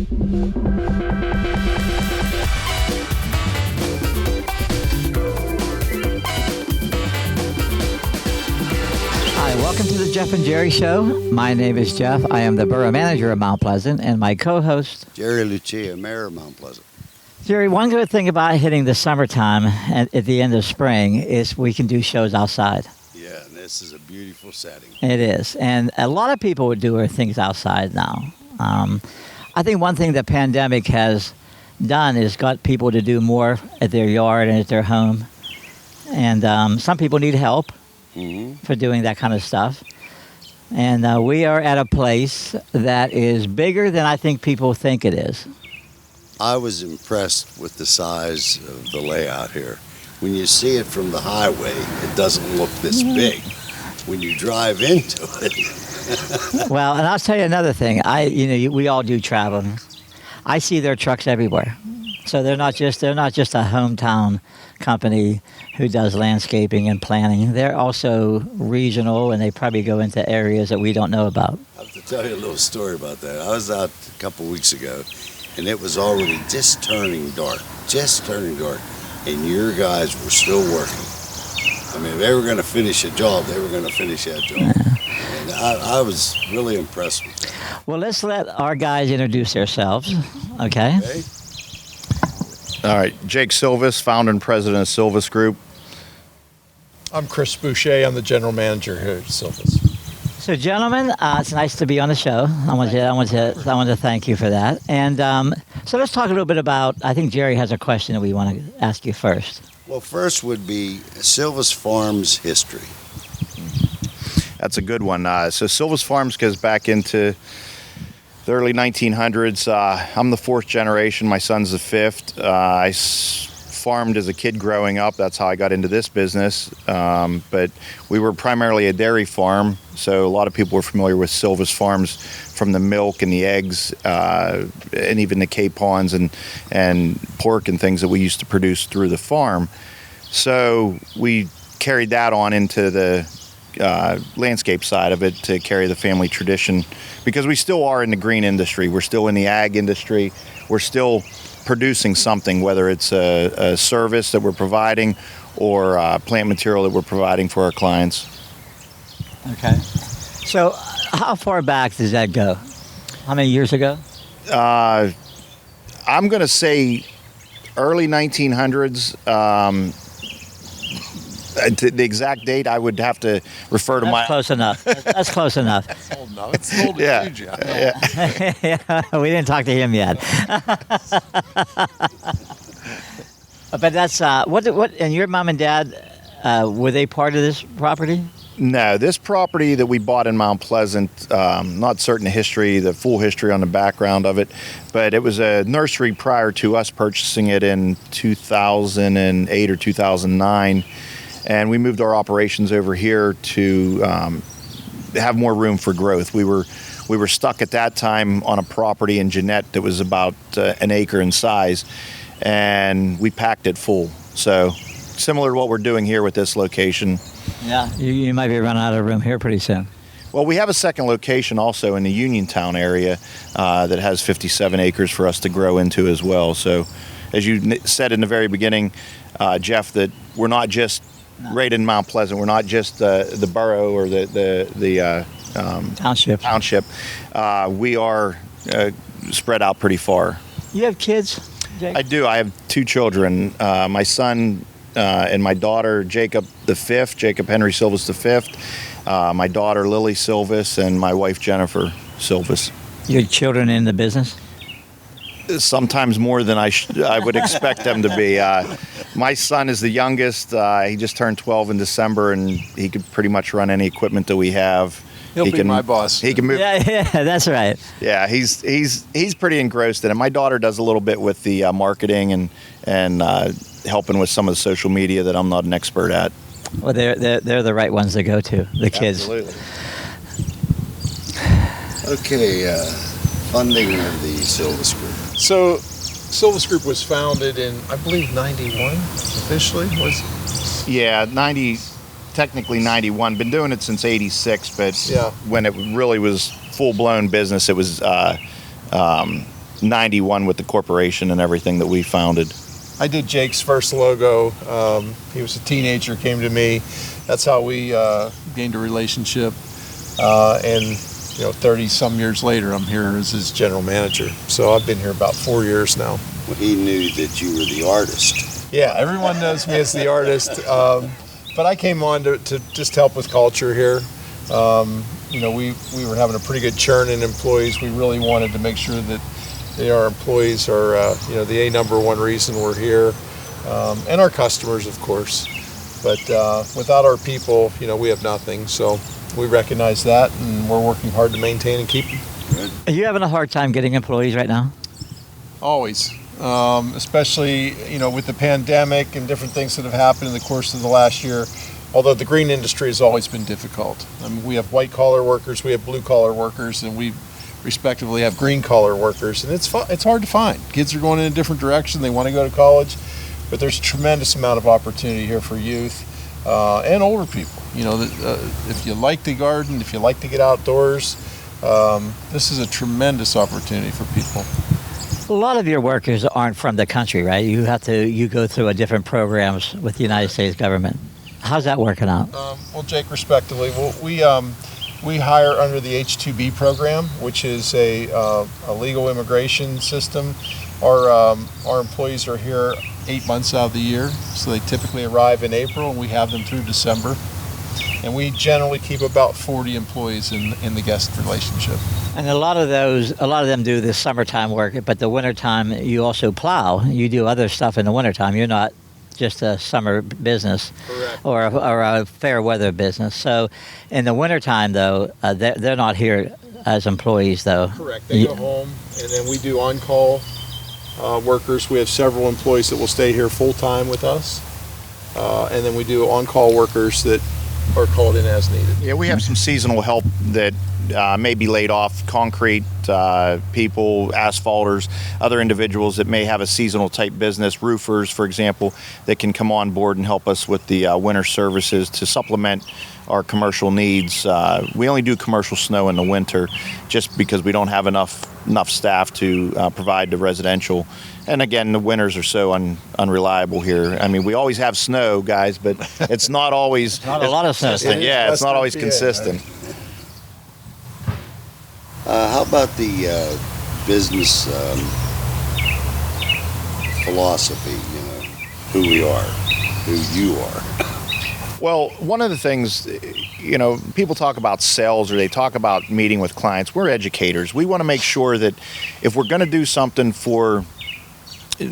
Hi, welcome to the Jeff and Jerry Show. My name is Jeff. I am the Borough Manager of Mount Pleasant, and my co-host, Jerry Lucia, Mayor of Mount Pleasant. Jerry. One good thing about hitting the summertime at the end of spring is we can do shows outside. Yeah, and this is a beautiful setting. It is, and a lot of people would do things outside now. I think one thing the pandemic has done is got people to do more at their yard and at their home, and some people need help for doing that kind of stuff. And we are at a place that is bigger than I think people think it is. I was impressed with the size of the layout here. When you see it from the highway, it doesn't look this big. When you drive into it. Well, and I'll tell you another thing. We all do traveling. I see their trucks everywhere. So they're not just a hometown company who does landscaping and planning. They're also regional, and they probably go into areas that we don't know about. I have to tell you a little story about that. I was out a couple weeks ago, and it was already just turning dark, and your guys were still working. I mean, if they were going to finish a job, they were going to finish that job. Yeah. And I was really impressed with that. Well, let's let our guys introduce themselves, okay? All right, Jake Silvis, founder and president of Silvis Group. I'm Chris Boucher. I'm the general manager here at Silvis. So, gentlemen, it's nice to be on the show. I want to thank you for that. And so let's talk a little bit about. I think Jerry has a question that we want to ask you first. Well, first would be Silvis Farms history. That's a good one. So Silvis Farms goes back into the early 1900s. I'm the fourth generation. My son's the fifth. I farmed as a kid growing up. That's how I got into this business. But we were primarily a dairy farm, so a lot of people were familiar with Silvis Farms from the milk and the eggs, and even the capons and pork and things that we used to produce through the farm. So we carried that on into the landscape side of it to carry the family tradition, because we still are in the green industry. We're still in the ag industry. We're still producing something, whether it's a service that we're providing or plant material that we're providing for our clients. Okay. So how far back does that go? How many years ago? I'm going to say early 1900s. The exact date, I would have to refer to That's close enough. That's close enough. That's old enough. It's old Yeah. age. Yeah, we didn't talk to him yet. But that's what. And your mom and dad, were they part of this property? No, this property that we bought in Mount Pleasant, not certain the full history on the background of it, but it was a nursery prior to us purchasing it in 2008 or 2009. And we moved our operations over here to have more room for growth. We were stuck at that time on a property in Jeanette that was about an acre in size, and we packed it full. So similar to what we're doing here with this location. Yeah, you might be running out of room here pretty soon. Well, we have a second location also in the Uniontown area that has 57 acres for us to grow into as well. So as you said in the very beginning, Jeff, that we're not just right in Mount Pleasant. We're not just the borough or the township. We are spread out pretty far. You have kids, Jake? I do. I have two children. My son and my daughter, Jacob Henry Silvis the fifth. My daughter, Lily Silvis, and my wife, Jennifer Silvis. Your children in the business? Sometimes more than I would expect them to be. My son is the youngest. He just turned 12 in December, and he could pretty much run any equipment that we have. He'll be my boss. He can move. Yeah, that's right. Yeah, he's pretty engrossed in it. My daughter does a little bit with the marketing and helping with some of the social media that I'm not an expert at. Well, they're the right ones to go to, the kids. Absolutely. Okay, funding of the Silvis Group. So, Silvis Group was founded in, I believe, 91 officially. Yeah, technically 91. Been doing it since 86, but yeah. When it really was full-blown business, it was '91 with the corporation and everything that we founded. I did Jake's first logo. He was a teenager, came to me. That's how we gained a relationship. And 30 some years later, I'm here as his general manager. So I've been here about 4 years now. Well, he knew that you were the artist. Yeah, everyone knows me as the artist. But I came on to just help with culture here. We were having a pretty good churn in employees. We really wanted to make sure that our employees are, the number one reason we're here, and our customers, of course. But without our people, we have nothing. So we recognize that, and we're working hard to maintain and keep them. Are you having a hard time getting employees right now? Always, especially with the pandemic and different things that have happened in the course of the last year. Although the green industry has always been difficult. I mean, we have white collar workers, we have blue collar workers, and we respectively have green collar workers, and it's hard to find. Kids are going in a different direction. They want to go to college, but there's a tremendous amount of opportunity here for youth and older people. If you like to garden, if you like to get outdoors, this is a tremendous opportunity for people. A lot of your workers aren't from the country, right? You go through a different programs with the United States government. How's that working out? Well, Jake, respectively, we hire under the H-2B program, which is a legal immigration system. Our employees are here 8 months out of the year, so they typically arrive in April, and we have them through December. And we generally keep about 40 employees in the guest relationship. And a lot of them do the summertime work, but the wintertime you also plow. You do other stuff in the wintertime. You're not just a summer business. Correct. or a fair weather business. So in the wintertime, though, they're not here as employees, though. Correct. They go home, and then we do on-call workers. We have several employees that will stay here full-time with us. And then we do on-call workers that are called in as needed. Yeah, we have some seasonal help that may be laid off, concrete people, asphalters, other individuals that may have a seasonal type business, roofers, for example, that can come on board and help us with the winter services to supplement our commercial needs. We only do commercial snow in the winter just because we don't have enough staff to provide the residential. And again, the winters are so unreliable here. I mean, we always have snow, guys, but it's not always Not a lot of snow. Yeah, it's not always consistent. How about the business philosophy, who we are, who you are? Well, one of the things, people talk about sales or they talk about meeting with clients. We're educators. We want to make sure that if we're going to do something for,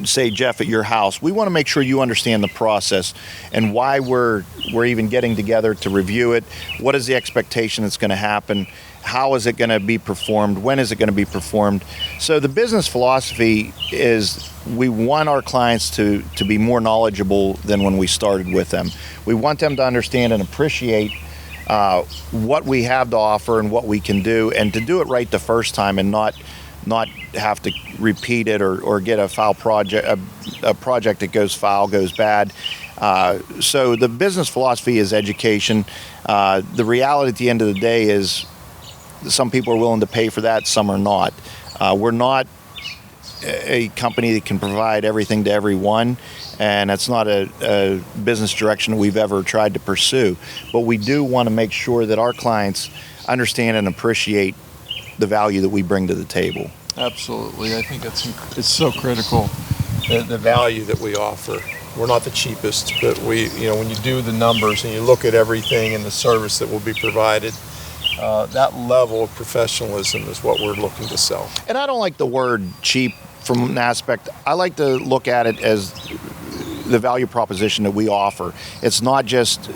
say, Jeff, at your house, we want to make sure you understand the process and why we're even getting together to review it. What is the expectation that's going to happen? How is it going to be performed? When is it going to be performed? So the business philosophy is we want our clients to be more knowledgeable than when we started with them. We want them to understand and appreciate what we have to offer and what we can do, and to do it right the first time and not have to repeat it or get a foul project, a project that goes foul, goes bad. So the business philosophy is education. The reality at the end of the day is some people are willing to pay for that, some are not. We're not a company that can provide everything to everyone, and that's not a business direction we've ever tried to pursue. But we do want to make sure that our clients understand and appreciate the value that we bring to the table. Absolutely. I think it's so critical, the value that we offer. We're not the cheapest, but when you do the numbers and you look at everything and the service that will be provided, that level of professionalism is what we're looking to sell. And I don't like the word cheap from an aspect. I like to look at it as the value proposition that we offer. It's not just,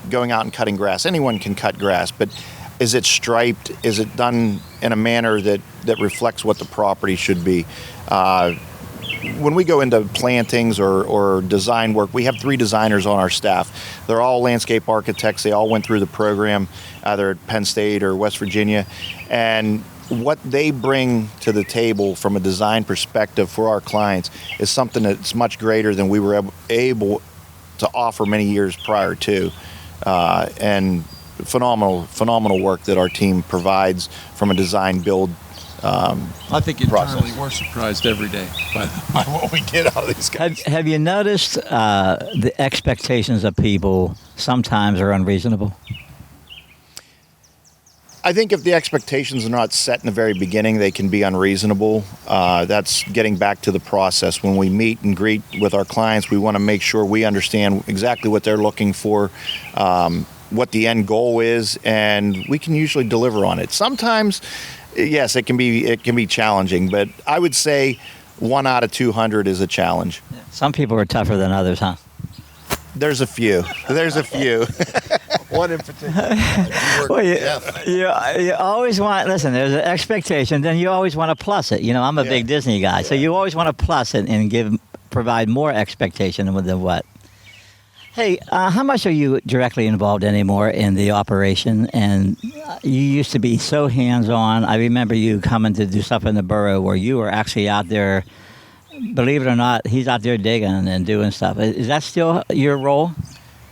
going out and cutting grass. Anyone can cut grass, but is it striped? Is it done in a manner that reflects what the property should be? When we go into plantings or design work, we have 3 designers on our staff. They're all landscape architects. They all went through the program, either at Penn State or West Virginia. And what they bring to the table from a design perspective for our clients is something that's much greater than we were able to offer many years prior to. And phenomenal work that our team provides from a design build I think internally we're surprised every day by what we get out of these guys. Have you noticed the expectations of people sometimes are unreasonable? I think if the expectations are not set in the very beginning, they can be unreasonable. That's getting back to the process. When we meet and greet with our clients, we want to make sure we understand exactly what they're looking for, what the end goal is, and we can usually deliver on it. Sometimes, yes, it can be challenging, but I would say 1 out of 200 is a challenge. Some people are tougher than others, huh? There's a few. One in particular. Well, you always want, listen, there's an expectation, then you always want to plus it. You know, I'm a big Disney guy, so you always want to plus it and provide more expectation than what. Hey, how much are you directly involved anymore in the operation? And you used to be so hands-on. I remember you coming to do stuff in the borough where you were actually out there. Believe it or not, he's out there digging and doing stuff. Is that still your role?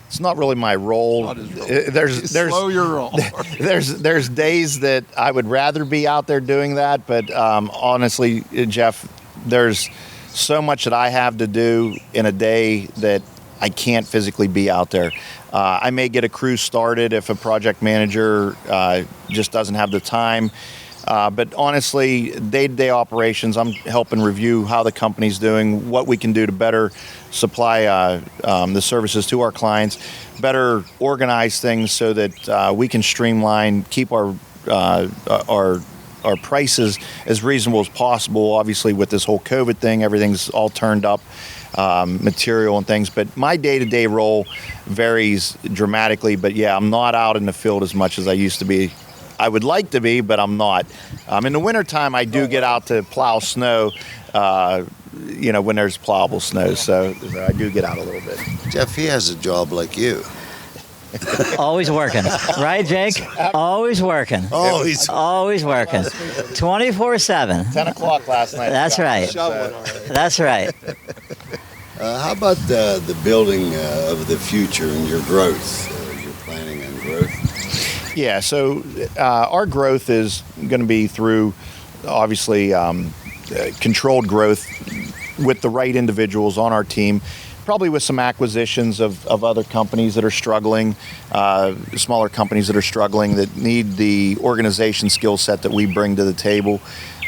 It's not really my role. Not his role. Slow your roll. There's days that I would rather be out there doing that, but honestly, Jeff, there's so much that I have to do in a day that I can't physically be out there. I may get a crew started if a project manager just doesn't have the time. But honestly, day-to-day operations, I'm helping review how the company's doing, what we can do to better supply the services to our clients, better organize things so that we can streamline, keep our prices as reasonable as possible. Obviously, with this whole COVID thing, everything's all turned up, material and things. But my day-to-day role varies dramatically. But yeah, I'm not out in the field as much as I used to be. I would like to be, but I'm not. In the wintertime, I do get out to plow snow, when there's plowable snow. So I do get out a little bit. Jeff, he has a job like you. Always working. Right, Jake? Always working. Always. Always working. 24/7. 10 o'clock last night. That's right. That's right. How about the building of the future and your growth? You're planning on growth? Yeah, so our growth is going to be through, obviously, controlled growth with the right individuals on our team, probably with some acquisitions of other companies that are struggling, smaller companies that are struggling, that need the organization skill set that we bring to the table.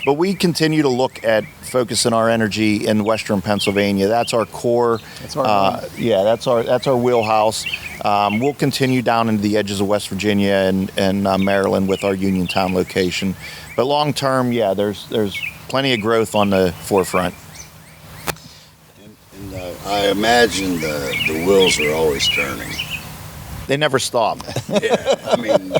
But we continue to look at focusing our energy in Western Pennsylvania. That's our core. That's our that's our wheelhouse. We'll continue down into the edges of West Virginia and Maryland with our Uniontown location. But long term, there's plenty of growth on the forefront. And I imagine the wheels are always turning. They never stop. Yeah, I mean,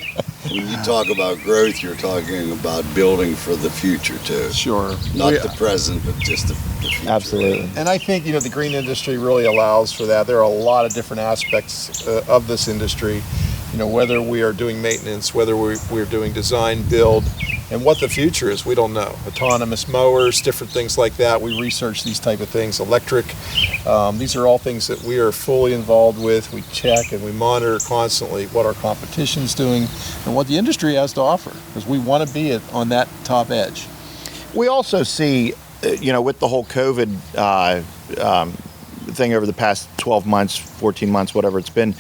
when you talk about growth, you're talking about building for the future too. Sure. Not the present, but just the future. Absolutely. And I think, the green industry really allows for that. There are a lot of different aspects of this industry, whether we are doing maintenance, whether we're doing design, build, and what the future is, we don't know. Autonomous mowers, different things like that. We research these type of things. Electric. These are all things that we are fully involved with. We check and we monitor constantly what our competition is doing and what the industry has to offer, because we want to be on that top edge. We also see, with the whole COVID thing over the past 12 months, 14 months, whatever it's been,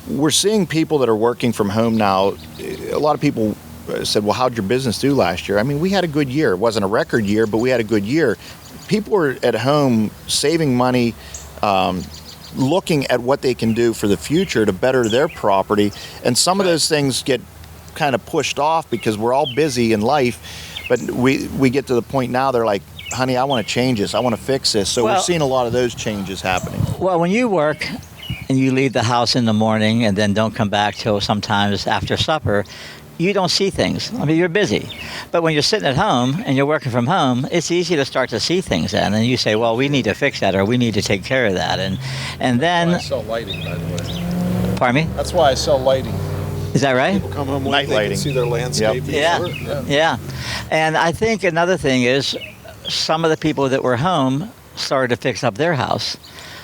we're seeing people that are working from home now. A lot of people said, well, how'd your business do last year? I mean, we had a good year. It wasn't a record year, but we had a good year. People are at home saving money, looking at what they can do for the future to better their property. And some of those things get kind of pushed off because we're all busy in life. But we get to the point now, they're like, honey, I want to change this. I want to fix this. So we're seeing a lot of those changes happening. Well, when you work and you leave the house in the morning and then don't come back till sometimes after supper, you don't see things. I mean, you're busy. But when you're sitting at home and you're working from home, it's easy to start to see things then. And you say, well, we need to fix that, or we need to take care of that. And then... That's why I sell lighting, by the way. Pardon me? That's why I sell lighting. Is that right? People come home late, they can see their landscape. Yep. Yeah. And I think another thing is some of the people that were home started to fix up their house.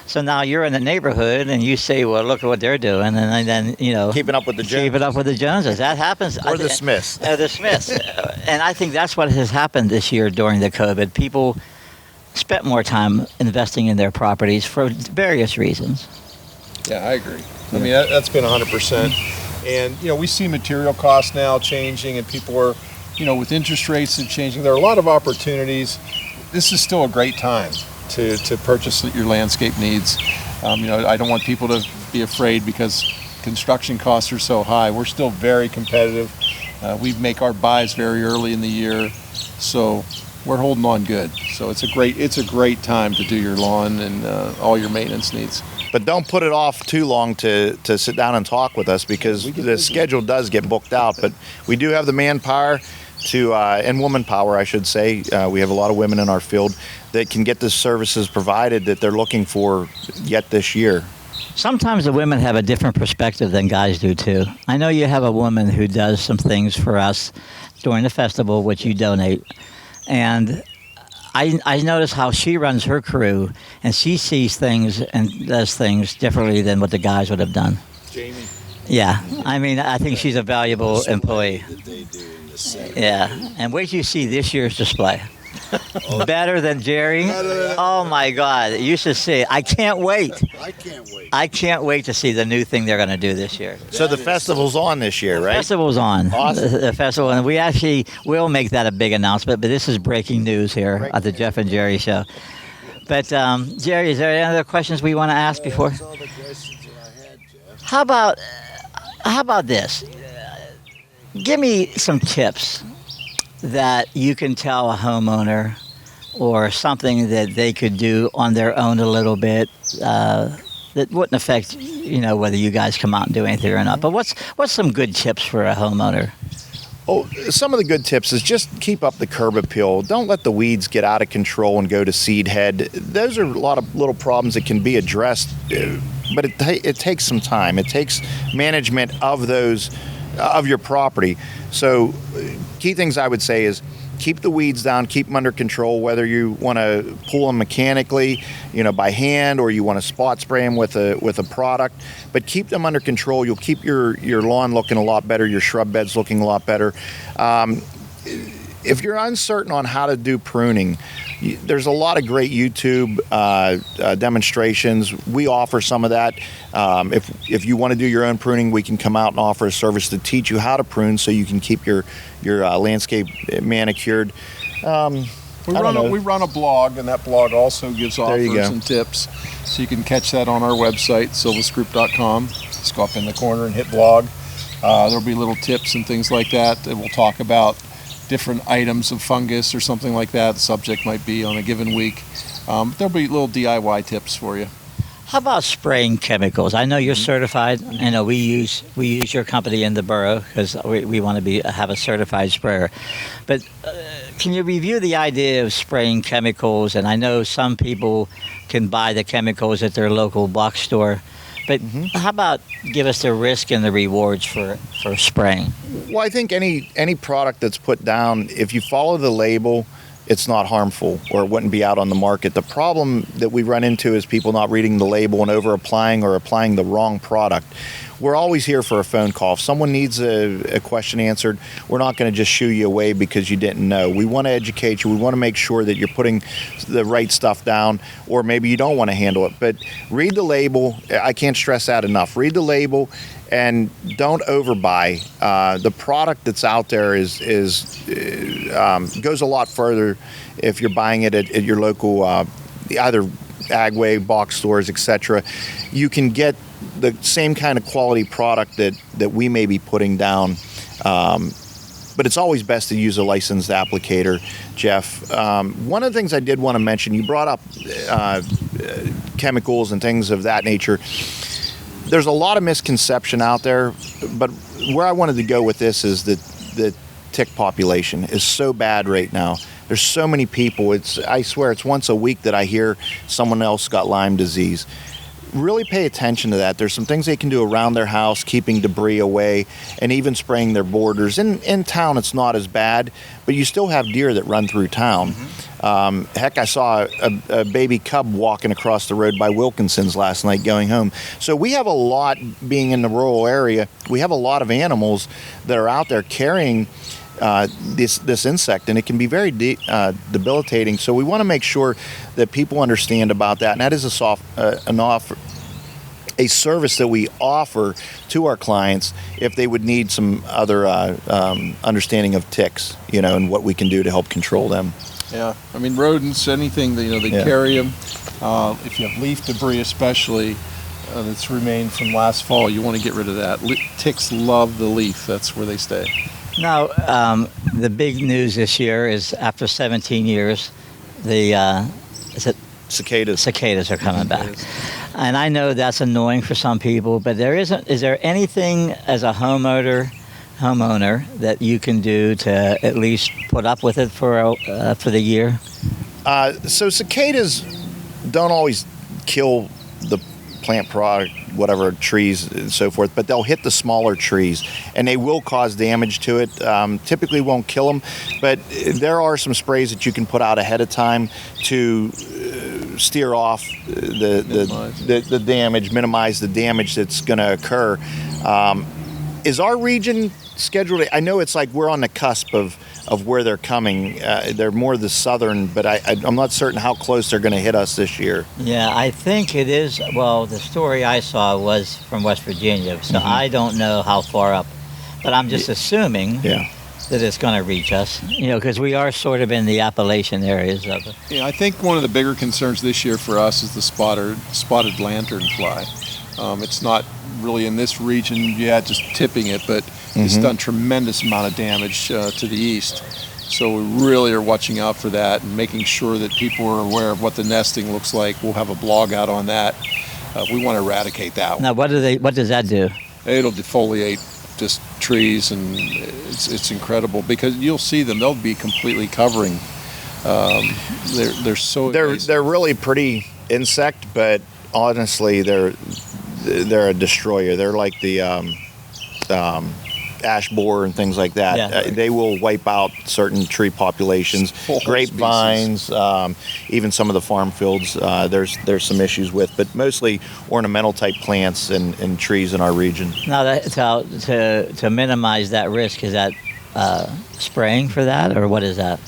So now you're in the neighborhood and you say, well, look at what they're doing. And then Keeping up with the Joneses. keeping up with the Joneses. That happens. Or the Smiths. The Smiths. And I think that's what has happened this year during the COVID. People spent more time investing in their properties for various reasons. Yeah, I agree. I mean, that's been 100%. And, we see material costs now changing, and people are, with interest rates changing. There are a lot of opportunities. This is still a great time to purchase your landscape needs. I don't want people to be afraid because construction costs are so high. We're still very competitive. We make our buys very early in the year, so we're holding on good. So it's a great time to do your lawn and all your maintenance needs. But don't put it off too long to sit down and talk with us, because the schedule does get booked out. But we do have the manpower and woman power, I should say. We have a lot of women in our field that can get the services provided that they're looking for yet this year. Sometimes the women have a different perspective than guys do too. I know you have a woman who does some things for us during the festival, which you donate. And I notice how she runs her crew, and she sees things and does things differently than what the guys would have done. Jamie. Yeah, I mean, I think she's a valuable employee. That they do in the center. Yeah, and wait till you see this year's display. Better than Jerry? Oh my God, you should see it. I can't wait. I can't wait. I can't wait to see the new thing they're going to do this year. So the festival's on this year, right? Festival's on. Awesome. The festival, and we actually will make that a big announcement, but this is breaking news here at the Jeff and Jerry show. But Jerry, is there any other questions we want to ask before? That's all the questions that I had, Jeff. How about this? Give me some tips that you can tell a homeowner, or something that they could do on their own a little bit that wouldn't affect, whether you guys come out and do anything or not. But what's some good tips for a homeowner? Oh, some of the good tips is just keep up the curb appeal. Don't let the weeds get out of control and go to seed head. Those are a lot of little problems that can be addressed, but it takes some time. It takes management of those, of your property. So key things I would say is keep the weeds down, keep them under control, whether you want to pull them mechanically, by hand, or you want to spot spray them with a product, but keep them under control. You'll keep your lawn looking a lot better, your shrub beds looking a lot better. If you're uncertain on how to do pruning, there's a lot of great YouTube demonstrations. We offer some of that. If you want to do your own pruning, we can come out and offer a service to teach you how to prune so you can keep your landscape manicured. We run a blog, and that blog also gives offers and tips. So you can catch that on our website, silvisgroup.com. Just go up in the corner and hit blog. There'll be little tips and things like that we'll talk about. Different items of fungus or something like that. The subject might be on a given week. There'll be little DIY tips for you. How about spraying chemicals? I know you're certified. I know we use your company in the borough because we want to have a certified sprayer. But can you review the idea of spraying chemicals? And I know some people can buy the chemicals at their local box store. But how about give us the risk and the rewards for spraying? Well, I think any product that's put down, if you follow the label, it's not harmful, or it wouldn't be out on the market. The problem that we run into is people not reading the label and over-applying or applying the wrong product. We're always here for a phone call. If someone needs a question answered, we're not going to just shoo you away because you didn't know. We want to educate you. We want to make sure that you're putting the right stuff down, or maybe you don't want to handle it. But read the label. I can't stress that enough. Read the label and don't overbuy. The product that's out there goes a lot further if you're buying it at your local either Agway, box stores, etc. You can get the same kind of quality product that we may be putting down, but it's always best to use a licensed applicator, Jeff. One of the things I did want to mention, you brought up chemicals and things of that nature. There's a lot of misconception out there, but where I wanted to go with this is that the tick population is so bad right now. There's so many people. I swear it's once a week that I hear someone else got Lyme disease. Really pay attention to that. There's some things they can do around their house, keeping debris away, and even spraying their borders. In town, it's not as bad, but you still have deer that run through town. Heck, I saw a baby cub walking across the road by Wilkinson's last night going home. So we have a lot, being in the rural area, we have a lot of animals that are out there carrying this insect, and it can be very debilitating. So we want to make sure that people understand about that, and that is a service that we offer to our clients if they would need some other understanding of ticks, and what we can do to help control them. Yeah, I mean rodents, anything that, they carry them. If you have leaf debris, especially that's remained from last fall, you want to get rid of that. Ticks love the leaf; that's where they stay. Now, the big news this year is after 17 years, the cicadas are coming back. And I know that's annoying for some people, but is there anything as a homeowner that you can do to at least put up with it for the year? So cicadas don't always kill the plant product, whatever, trees and so forth, but they'll hit the smaller trees and they will cause damage to it. Typically won't kill them, but there are some sprays that you can put out ahead of time to steer off the damage, minimize the damage that's going to occur. Is our region scheduled? I know it's like we're on the cusp of where they're coming. They're more the southern, but I'm not certain how close they're going to hit us this year. Yeah, I think it is. Well, the story I saw was from West Virginia, so I don't know how far up, but I'm just assuming that it's going to reach us, because we are sort of in the Appalachian areas of it. Yeah, I think one of the bigger concerns this year for us is the spotted lanternfly. It's not really in this region yet, just tipping it, but it's done tremendous amount of damage to the east. So we really are watching out for that and making sure that people are aware of what the nesting looks like. We'll have a blog out on that. We want to eradicate that one. Now, what does that do? It'll defoliate just trees, and it's incredible because you'll see them. They'll be completely covering. They're so they're really pretty insect, but honestly, they're a destroyer. They're like the ash borer and things like that. Yeah. They will wipe out certain tree populations, grapevines, even some of the farm fields. There's some issues with, but mostly ornamental type plants and trees in our region. Now, to minimize that risk, is that spraying for that, or what is that?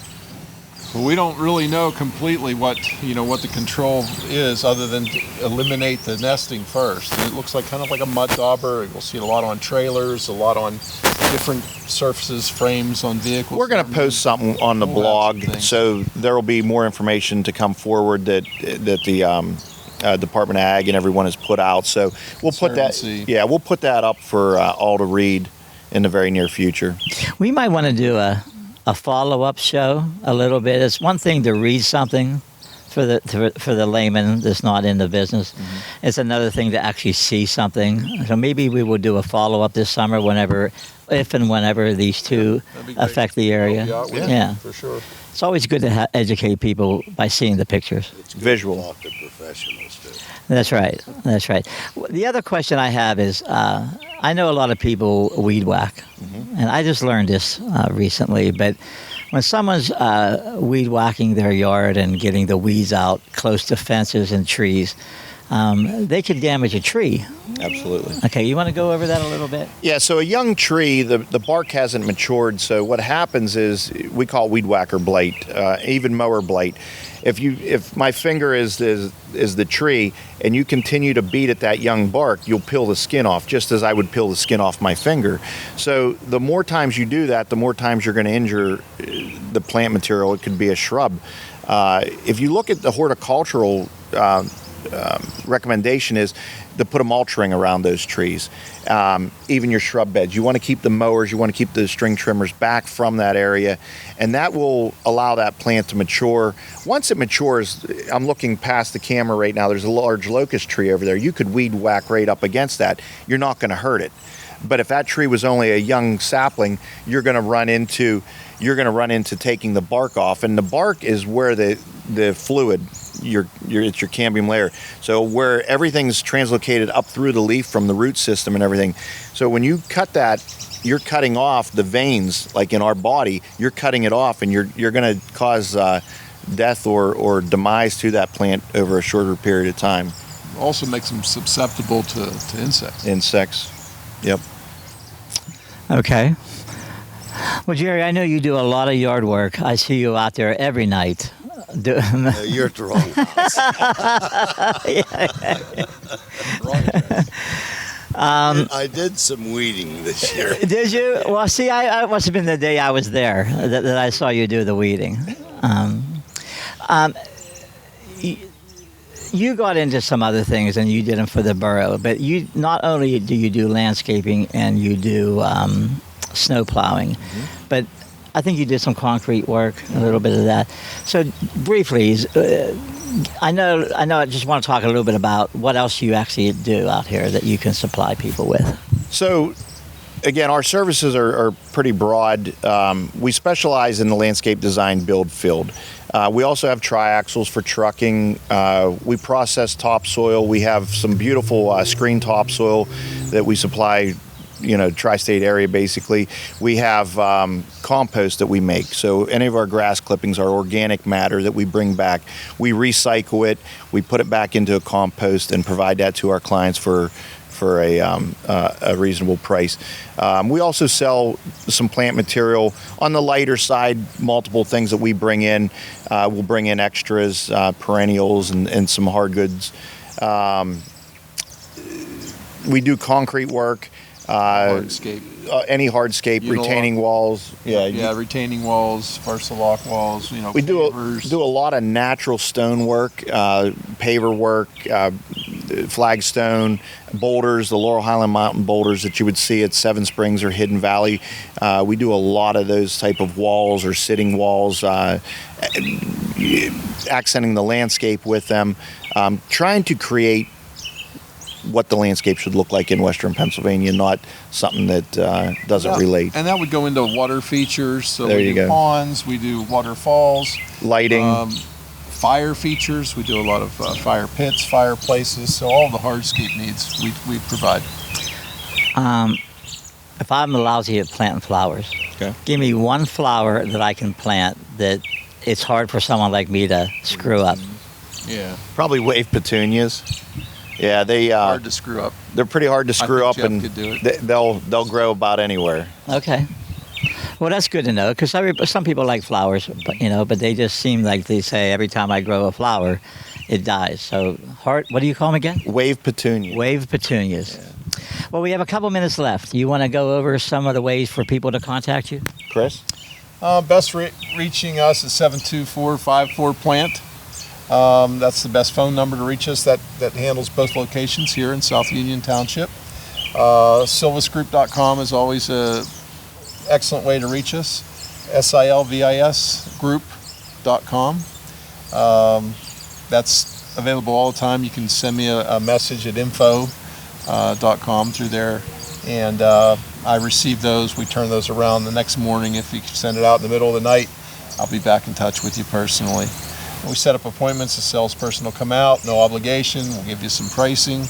Well, we don't really know completely what the control is, other than to eliminate the nesting first. And it looks like kind of like a mud dauber. We'll see it a lot on trailers, a lot on different surfaces, frames on vehicles. We're going to post something on the blog, so there will be more information to come forward that the Department of Ag and everyone has put out. So we'll put that. Yeah, we'll put that up for all to read in the very near future. We might want to do a follow-up show a little bit. It's one thing to read something for the layman that's not in the business. It's another thing to actually see something. So maybe we will do a follow-up this summer if and whenever these two affect the area. Yeah, for sure. It's always good to educate people by seeing the pictures. It's good visual. To talk to professionals too. That's right. The other question I have is, I know a lot of people weed whack, and I just learned this recently, but when someone's weed whacking their yard and getting the weeds out close to fences and trees, they could damage a tree. Absolutely. Okay, you want to go over that a little bit? Yeah, so a young tree, the bark hasn't matured, so what happens is we call weed whacker blight, even mower blight. If my finger is the tree and you continue to beat at that young bark, you'll peel the skin off, just as I would peel the skin off my finger. So the more times you do that, the more times you're going to injure the plant material. It could be a shrub. If you look at the horticultural recommendation is to put a mulch ring around those trees, even your shrub beds. You want to keep the mowers, you want to keep the string trimmers back from that area, and that will allow that plant to mature. Once it matures, I'm looking past the camera right now, there's a large locust tree over there. You could weed whack right up against that. You're not going to hurt it. But if that tree was only a young sapling, you're going to run into taking the bark off, and the bark is where the fluid, it's your cambium layer. So where everything's translocated up through the leaf from the root system and everything. So when you cut that, you're cutting off the veins, like in our body, you're cutting it off, and you're going to cause death or demise to that plant over a shorter period of time. Also makes them susceptible to insects. Insects. Yep. Okay. Well, Jerry, I know you do a lot of yard work. I see you out there every night. No, you're at the wrong house. I did some weeding this year. Did you? Well, see, I must have been the day I was there that I saw you do the weeding. You got into some other things and you did them for the borough, but you not only do you do landscaping and you do snow plowing, but I think you did some concrete work, a little bit of that. So briefly, I know. I just want to talk a little bit about what else you actually do out here that you can supply people with. So, again, our services are pretty broad. We specialize in the landscape design build field. We also have triaxles for trucking. We process topsoil. We have some beautiful screen topsoil that we supply, tri-state area basically. We have compost that we make. So any of our grass clippings are organic matter that we bring back. We recycle it. We put it back into a compost and provide that to our clients for a reasonable price. We also sell some plant material on the lighter side, multiple things that we bring in. We'll bring in extras, perennials, and some hard goods. We do concrete work. Hardscape. Any hardscape, retaining walls. Yeah, retaining walls, lock walls. We do pavers. a lot of natural stone work, paver work, flagstone, boulders, the Laurel Highland Mountain boulders that you would see at Seven Springs or Hidden Valley. We do a lot of those type of walls or sitting walls, accenting the landscape with them, trying to create what the landscape should look like in Western Pennsylvania, not something that doesn't relate. And that would go into water features. So there we you do go. Ponds, we do waterfalls, lighting, fire features. We do a lot of fire pits, fireplaces. So all the hardscape needs we provide. If I'm lousy at planting flowers, okay, give me one flower that I can plant that it's hard for someone like me to screw up. Yeah, probably wave petunias. Yeah, hard to screw up. They're pretty hard to screw up, Jeff and could do it. they'll grow about anywhere. Okay. Well, that's good to know because some people like flowers, but they just seem like they say every time I grow a flower, it dies. So, what do you call them again? Wave petunias. Wave petunias. Yeah. Well, we have a couple minutes left. You want to go over some of the ways for people to contact you? Chris? Best reaching us is 724-54-PLANT. That's the best phone number to reach us. That handles both locations here in South Union Township. Silvisgroup.com is always an excellent way to reach us. SILVISgroup.com. That's available all the time. You can send me a message at info.com through there, and I receive those. We turn those around the next morning. If you send it out in the middle of the night, I'll be back in touch with you personally. We set up appointments. The salesperson will come out, no obligation. We'll give you some pricing,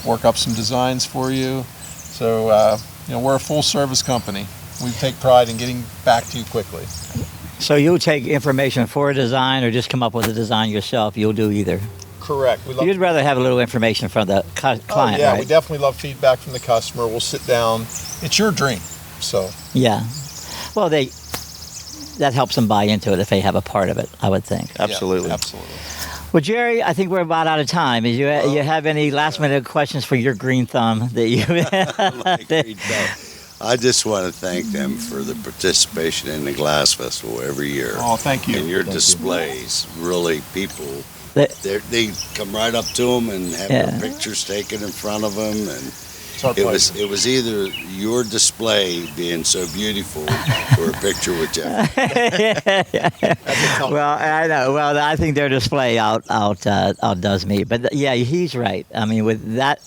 work up some designs for you. So, we're a full-service company. We take pride in getting back to you quickly. So you'll take information for a design or just come up with a design yourself? You'll do either? Correct. You'd rather have a little information from the client, right? We definitely love feedback from the customer. We'll sit down. It's your dream, so. Yeah. Well, that helps them buy into it if they have a part of it, I would think. Absolutely. Yeah, absolutely. Well, Jerry, I think we're about out of time. You have any last-minute questions for your green thumb that you? I just want to thank them for the participation in the Glass Festival every year. Oh, thank you. And your displays, really, people, they come right up to them and have their pictures taken in front of them, and it was either your display being so beautiful or a picture with Jeff. Well, I know. Well, I think their display outdoes me. But he's right. I mean, with that,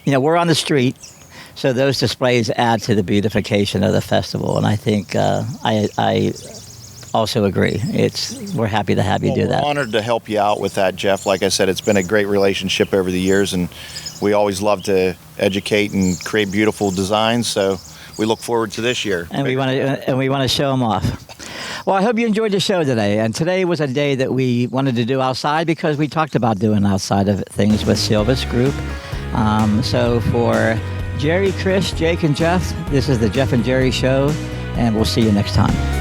we're on the street, so those displays add to the beautification of the festival. And I think I also agree. We're happy to have you do that. We're honored to help you out with that, Jeff. Like I said, it's been a great relationship over the years, and we always love to educate and create beautiful designs. So we look forward to this year. And we want to show them off. Well, I hope you enjoyed the show today. And today was a day that we wanted to do outside because we talked about doing outside of things with Silvis Group. So for Jerry, Chris, Jake, and Jeff, this is the Jeff and Jerry Show, and we'll see you next time.